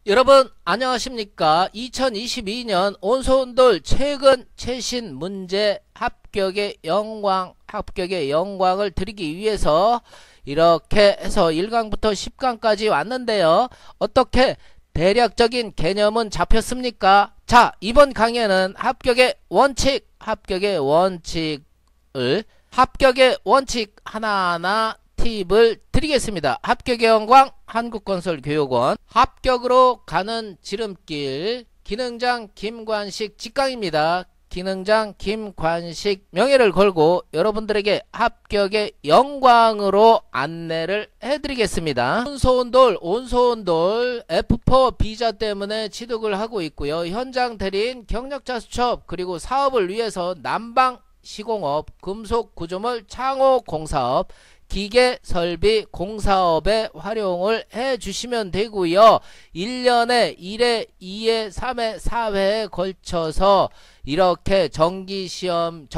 여러분 안녕하십니까. 2022년 온소온돌 최신 문제 합격의 영광을 드리기 위해서 이렇게 해서 1강부터 10강까지 왔는데요. 어떻게 대략적인 개념은 잡혔습니까? 자, 이번 강의는 합격의 원칙 하나하나 팁을 드리겠습니다. 합격의 영광 한국건설교육원 합격으로 가는 지름길 기능장 김관식 직강입니다. 기능장 김관식 명예를 걸고 여러분들에게 합격의 영광으로 안내를 해드리겠습니다. 온소온돌 F4 비자 때문에 취득을 하고 있고요. 현장 대리인 경력자 수첩 그리고 사업을 위해서 난방 시공업 금속구조물 창호공사업 기계설비 공사업에 활용을 해 주시면 되고요. 1년에 1회, 2회, 3회, 4회에 걸쳐서 이렇게 정기시험이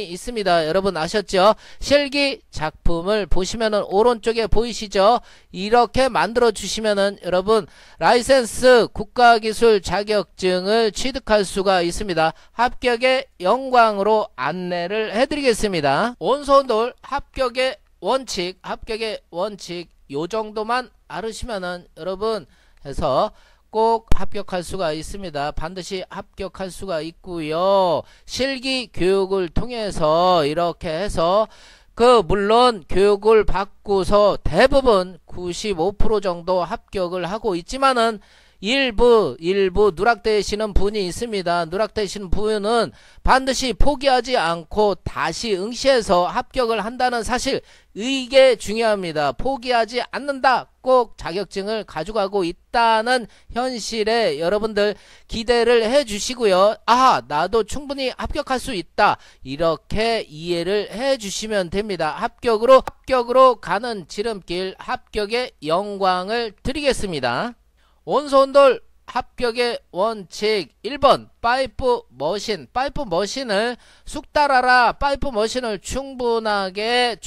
있습니다. 여러분 아셨죠? 실기 작품을 보시면은 오른쪽에 보이시죠? 이렇게 만들어 주시면은 여러분 라이센스 국가기술 자격증을 취득할 수가 있습니다. 합격의 영광으로 안내를 해드리겠습니다. 온소온돌 합격의 원칙 요 정도만 알으시면은 여러분 해서 꼭 합격할 수가 있습니다. 반드시 합격할 수가 있고요. 실기 교육을 통해서 이렇게 해서 물론 교육을 받고서 대부분 95% 정도 합격을 하고 있지만은 일부 누락되시는 분이 있습니다. 누락되시는 분은 반드시 포기하지 않고 다시 응시해서 합격을 한다는 사실, 이게 중요합니다. 포기하지 않는다. 꼭 자격증을 가져가고 있다는 현실에 여러분들 기대를 해 주시고요. 아, 나도 충분히 합격할 수 있다. 이렇게 이해를 해 주시면 됩니다. 합격으로 가는 지름길 합격의 영광을 드리겠습니다. 온소온돌 합격의 원칙 1번 파이프 머신을 숙달하라. 파이프 머신을 충분하게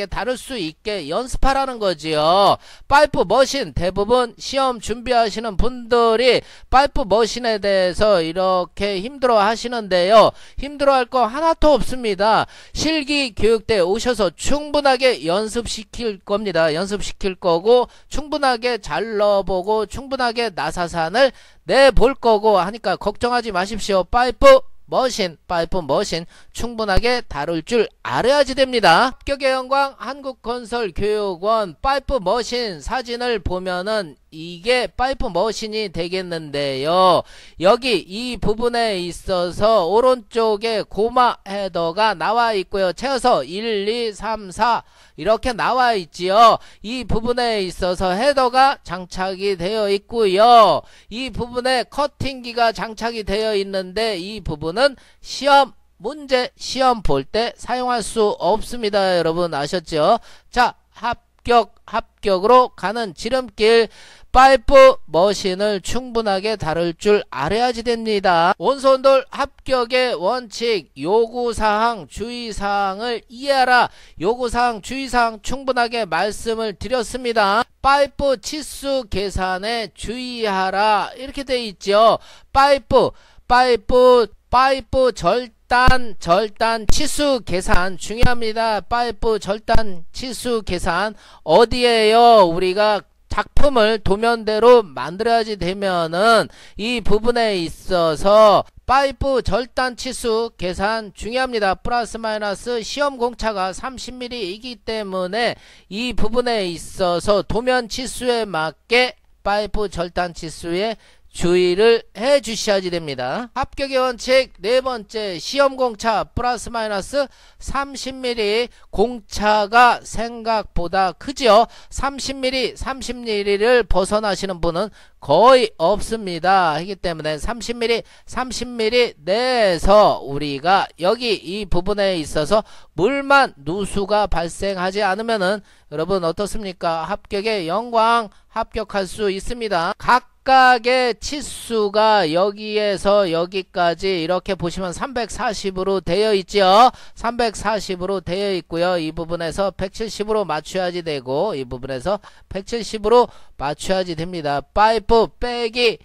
다룰 수 있게 연습하라는 거지요. 파이프 머신 대부분 시험 준비하시는 분들이 파이프 머신에 대해서 이렇게 힘들어 하시는데요. 힘들어 할 거 하나도 없습니다. 실기 교육대 오셔서 충분하게 연습시킬 겁니다. 연습시킬 거고 충분하게 잘 넣어보고 충분하게 나사산을 내볼 거고 하니까 걱정하지 마십시오. 파이프 머신 충분하게 다룰 줄 알아야지 됩니다. 합격의 영광 한국건설교육원 파이프 머신 사진을 보면은 이게 파이프 머신이 되겠는데요. 여기 이 부분에 있어서 오른쪽에 고마 헤더가 나와 있고요. 채워서 1, 2, 3, 4 이렇게 나와 있지요. 이 부분에 있어서 헤더가 장착이 되어 있고요. 이 부분에 커팅기가 장착이 되어 있는데 이 부분은 시험 볼 때 사용할 수 없습니다. 여러분 아셨죠? 자, 합격으로 가는 지름길 파이프 머신을 충분하게 다룰 줄 알아야지 됩니다. 온소온돌 합격의 원칙 요구사항 주의사항을 이해하라. 요구사항 주의사항 충분하게 말씀을 드렸습니다. 파이프 치수 계산에 주의하라 이렇게 돼 있죠. 파이프 절단 치수 계산 중요합니다. 파이프 절단 치수 계산 어디에요? 우리가 작품을 도면대로 만들어야지 되면은 이 부분에 있어서 파이프 절단 치수 계산 중요합니다. 플러스 마이너스 시험 공차가 30mm이기 때문에 이 부분에 있어서 도면 치수에 맞게 파이프 절단 치수에 주의를 해 주셔야지 됩니다. 합격의 원칙 네 번째 시험 공차 플러스 마이너스 30mm 공차가 생각보다 크죠. 30mm를 벗어나시는 분은 거의 없습니다. 하기 때문에 30mm 내에서 우리가 여기 이 부분에 있어서 물만 누수가 발생하지 않으면은 여러분 어떻습니까? 합격의 영광 합격할 수 있습니다. 각각의 치수가 여기에서 여기까지 이렇게 보시면 340으로 되어 있죠. 340으로 되어 있고요. 이 부분에서 170으로 맞춰야지 되고 이 부분에서 170으로 맞춰야지 됩니다. 파이프 빼기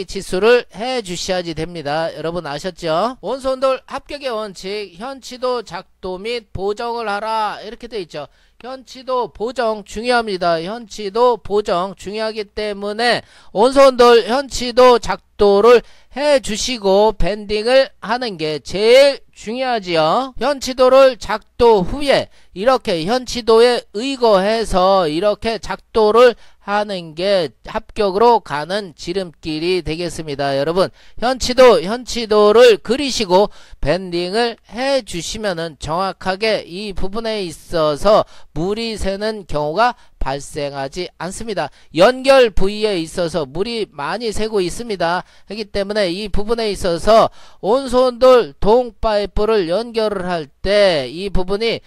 치수를 해 주셔야지 됩니다. 여러분 아셨죠? 원소운돌 합격의 원칙, 현치도 작도 및 보정을 하라 이렇게 되어 있죠. 현치도 보정 중요합니다. 현치도 보정 중요하기 때문에 원소운돌 현치도 작도를 해 주시고 밴딩을 하는 게 제일 중요하지요. 현치도를 작도 후에 이렇게 현치도에 의거해서 이렇게 작도를 하는 게 합격으로 가는 지름길이 되겠습니다. 여러분 현치도를 그리시고 밴딩을 해 주시면은 정확하게 이 부분에 있어서 물이 새는 경우가 발생하지 않습니다. 연결 부위에 있어서 물이 많이 새고 있습니다. 그렇기 때문에 이 부분에 있어서 온소운돌 동파이프를 연결을 할 때 이 부분이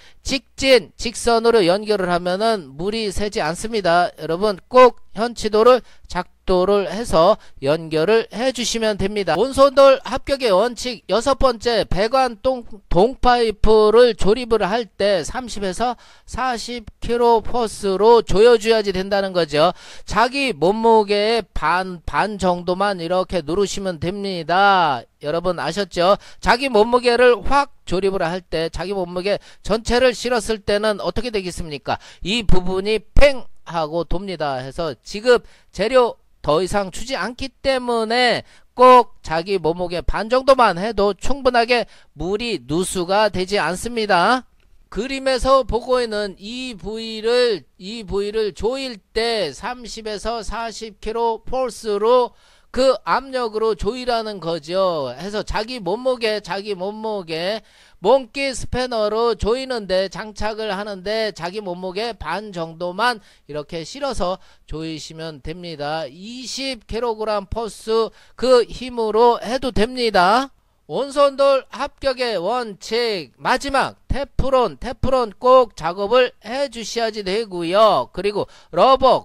직선으로 연결을 하면은 물이 새지 않습니다. 여러분 꼭 현치도를 작도를 해서 연결을 해 주시면 됩니다. 온소운돌 합격의 원칙 6번째, 배관 동파이프를 조립을 할 때 30에서 40kP로 조여줘야지 된다는 거죠. 자기 몸무게의 반 정도만 이렇게 누르시면 됩니다. 여러분 아셨죠? 자기 몸무게를 확 조립을 할 때 자기 몸무게 전체를 실었을 때는 어떻게 되겠습니까? 이 부분이 팽 하고 돕니다. 해서 지급 재료 더 이상 주지 않기 때문에 꼭 자기 몸무게 반 정도만 해도 충분하게 물이 누수가 되지 않습니다. 그림에서 보고 있는 이 부위를 조일 때 30에서 40kP로 그 압력으로 조이라는 거죠. 해서 자기 몸무게 몽키 스패너로 조이는데 장착을 하는데 자기 몸무게 반 정도만 이렇게 실어서 조이시면 됩니다. 20kg 포스 그 힘으로 해도 됩니다. 온소운돌 합격의 원칙 마지막 테프론 꼭 작업을 해 주셔야지 되고요. 그리고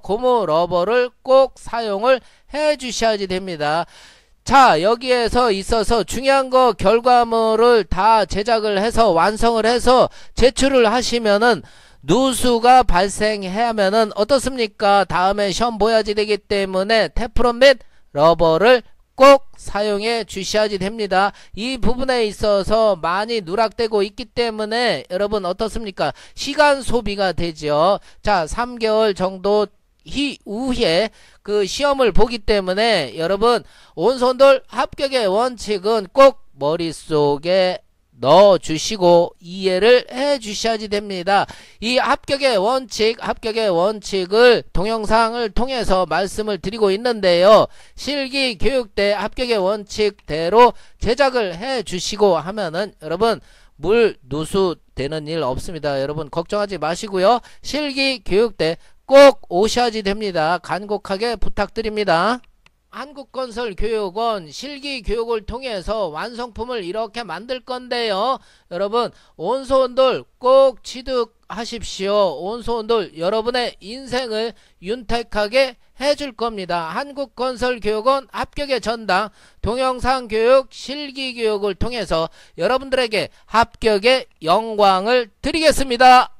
고무 러버를 꼭 사용을 해 주셔야지 됩니다. 자, 여기에서 있어서 중요한 거 결과물을 다 제작을 해서 완성을 해서 제출을 하시면은 누수가 발생하면은 어떻습니까? 다음에 시험 보야지 되기 때문에 테프론 및 러버를 꼭 사용해 주셔야지 됩니다. 이 부분에 있어서 많이 누락되고 있기 때문에 여러분 어떻습니까? 시간 소비가 되죠. 자, 3개월 정도 이후에 그 시험을 보기 때문에 여러분 온소운돌 합격의 원칙은 꼭 머릿속에 넣어 주시고 이해를 해 주셔야지 됩니다. 이 합격의 원칙을 동영상을 통해서 말씀을 드리고 있는데요. 실기 교육 때 합격의 원칙대로 제작을 해 주시고 하면은 여러분 물 누수 되는 일 없습니다. 여러분 걱정하지 마시고요. 실기 교육 때 꼭 오셔야지 됩니다. 간곡하게 부탁드립니다. 한국건설교육원 실기 교육을 통해서 완성품을 이렇게 만들 건데요. 여러분 온소운돌 꼭 취득하십시오. 온소운돌 여러분의 인생을 윤택하게 해줄 겁니다. 한국건설교육원 합격의 전당 동영상 교육 실기 교육을 통해서 여러분들에게 합격의 영광을 드리겠습니다.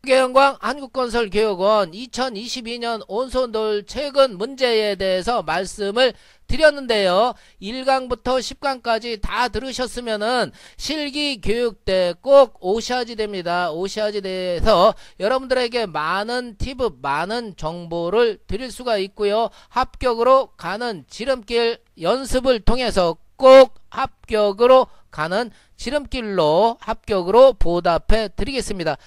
영광 한국건설교육원 2022년 온소운돌 최근 문제에 대해서 말씀을 드렸는데요. 1강부터 10강까지 다 들으셨으면은 실기 교육 때 꼭 오셔야지 됩니다. 오셔야지 돼서 여러분들에게 많은 팁, 많은 정보를 드릴 수가 있고요. 합격으로 가는 지름길 연습을 통해서 꼭 합격으로 가는 지름길로 합격으로 보답해 드리겠습니다.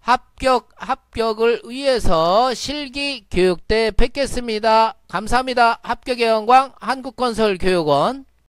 합격을 위해서 실기 교육 때 뵙겠습니다. 감사합니다. 합격의 영광 한국건설교육원.